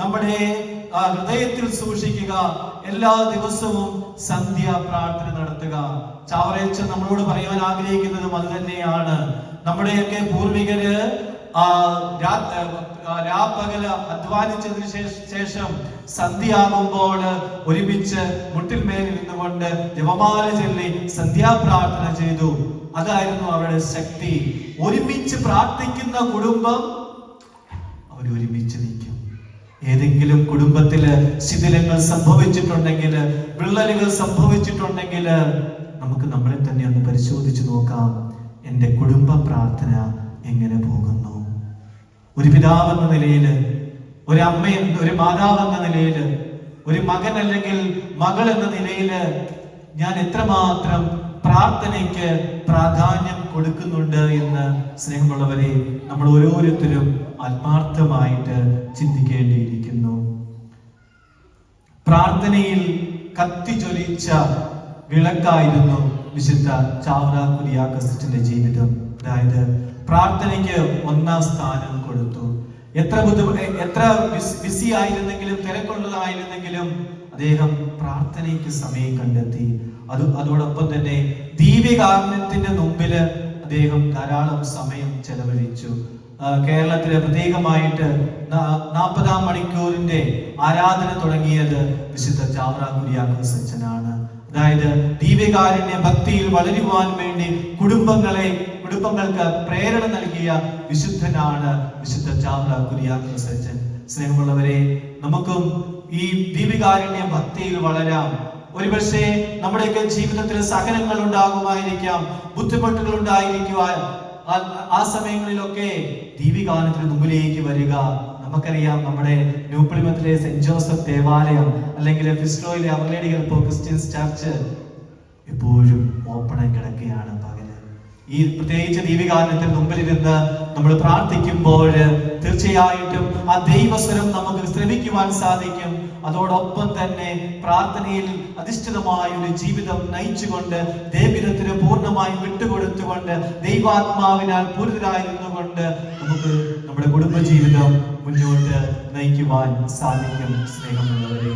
നമ്മുടെ ഹൃദയത്തിൽ സൂക്ഷിക്കുക. എല്ലാ ദിവസവും സന്ധ്യ പ്രാർത്ഥന നടത്തുക. ചാവറേച്ചൻ നമ്മളോട് പറയാൻ ആഗ്രഹിക്കുന്നതും അത് തന്നെയാണ്. നമ്മുടെയൊക്കെ പൂർവികര് രാപ്പകല് അധ്വാനിച്ചതിന് ശേഷം സന്ധ്യയാകുമ്പോൾ ഒരുമിച്ച് മുട്ടിന്മേൽ ഇരുന്നുകൊണ്ട് ജപമാല ചൊല്ലി സന്ധ്യാപ്രാർത്ഥന ചെയ്തു. അതായിരുന്നു അവരുടെ ശക്തി. ഒരുമിച്ച് പ്രാർത്ഥിക്കുന്ന കുടുംബം അവരൊരുമിച്ച് നിൽക്കും. ഏതെങ്കിലും കുടുംബത്തില് ശിഥിലങ്ങൾ സംഭവിച്ചിട്ടുണ്ടെങ്കിൽ, വിള്ളലുകൾ സംഭവിച്ചിട്ടുണ്ടെങ്കിൽ നമുക്ക് നമ്മളെ തന്നെ ഒന്ന് പരിശോധിച്ച് നോക്കാം. എൻ്റെ കുടുംബ പ്രാർത്ഥന എങ്ങനെ പോകുന്നു? ഒരു പിതാവെന്ന നിലയില്, ഒരു അമ്മ, ഒരു മാതാവെന്ന നിലയില്, ഒരു മകൻ അല്ലെങ്കിൽ മകൾ എന്ന നിലയില് ഞാൻ എത്രമാത്രം പ്രാർത്ഥനയ്ക്ക് പ്രാധാന്യം കൊടുക്കുന്നുണ്ട് എന്ന് സ്നേഹമുള്ളവരെ നമ്മൾ ഓരോരുത്തരും ആത്മാർത്ഥമായിട്ട് ചിന്തിക്കേണ്ടിയിരിക്കുന്നു. പ്രാർത്ഥനയിൽ കത്തിജ്വലിച്ച വിളക്കായിരുന്നു വിശുദ്ധ ചാവറ കുര്യാക്കോസിന്റെ ജീവിതം. അതായത് പ്രാർത്ഥനയ്ക്ക് ഒന്നാം സ്ഥാനം കൊടുത്തു. എത്ര ബിസി ആയിരുന്നെങ്കിലും, തിരക്കുള്ളതായിരുന്നെങ്കിലും അദ്ദേഹം പ്രാർത്ഥനയ്ക്ക് സമയം കണ്ടെത്തി. അതോടൊപ്പം തന്നെ ദിവ്യകാരുണ്യത്തിന്റെ മുമ്പില് അദ്ദേഹം ധാരാളം സമയം ചെലവഴിച്ചു. കേരളത്തില് പ്രത്യേകമായിട്ട് 40-ാം മണിക്കൂറിന്റെ ആരാധന തുടങ്ങിയത് വിശുദ്ധ ചാവറ കുര്യാക്കോസ് അച്ഛനാണ്. അതായത് ദിവ്യകാരുണ്യ ഭക്തിയിൽ വളരുവാൻ വേണ്ടി കുടുംബങ്ങൾക്ക് പ്രേരണ നൽകിയ വിശുദ്ധനാണ് വിശുദ്ധ ചാവറ കുര്യാക്കോസ് അച്ഛൻ. സ്നേഹമുള്ളവരെ, നമുക്കും ഈ ദിവ്യകാരുണ്യ ഭക്തിയിൽ വളരാം. ഒരുപക്ഷെ നമ്മുടെയൊക്കെ ജീവിതത്തിൽ സഹനങ്ങൾ ഉണ്ടാകുമായിരിക്കാം, ബുദ്ധിമുട്ടുകൾ ഉണ്ടായിരിക്കുവാൻ. ആ സമയങ്ങളിലൊക്കെ ദീപികാനത്തിന് മുമ്പിലേക്ക് വരിക. നമുക്കറിയാം, നമ്മുടെ ന്യൂ പ്ലിമത്തിലെ സെന്റ് ജോസഫ് ദേവാലയം അല്ലെങ്കിൽ ഫിസ്ട്രോയിലെ Our Lady Help of Christians Church എപ്പോഴും ഓപ്പണായി കിടക്കുകയാണ് പകല്. ഈ പ്രത്യേകിച്ച് ദീപികാനത്തിന് മുമ്പിലിരുന്ന് നമ്മൾ പ്രാർത്ഥിക്കുമ്പോൾ തീർച്ചയായിട്ടും ആ ദൈവസ്വരം നമുക്ക് ശ്രമിക്കുവാൻ സാധിക്കും. അതോടൊപ്പം തന്നെ പ്രാർത്ഥനയിൽ അധിഷ്ഠിതമായ ഒരു ജീവിതം നയിച്ചുകൊണ്ട്, ദൈവത്തിന് പൂർണ്ണമായും വിട്ടുകൊടുത്തുകൊണ്ട്, ദൈവാത്മാവിനാൽ പൂരിതരായിരുന്നുകൊണ്ട് നമുക്ക് നമ്മുടെ കുടുംബജീവിതം മുന്നോട്ട് നയിക്കുവാൻ സാധിക്കും. സ്നേഹമുള്ളവരെ,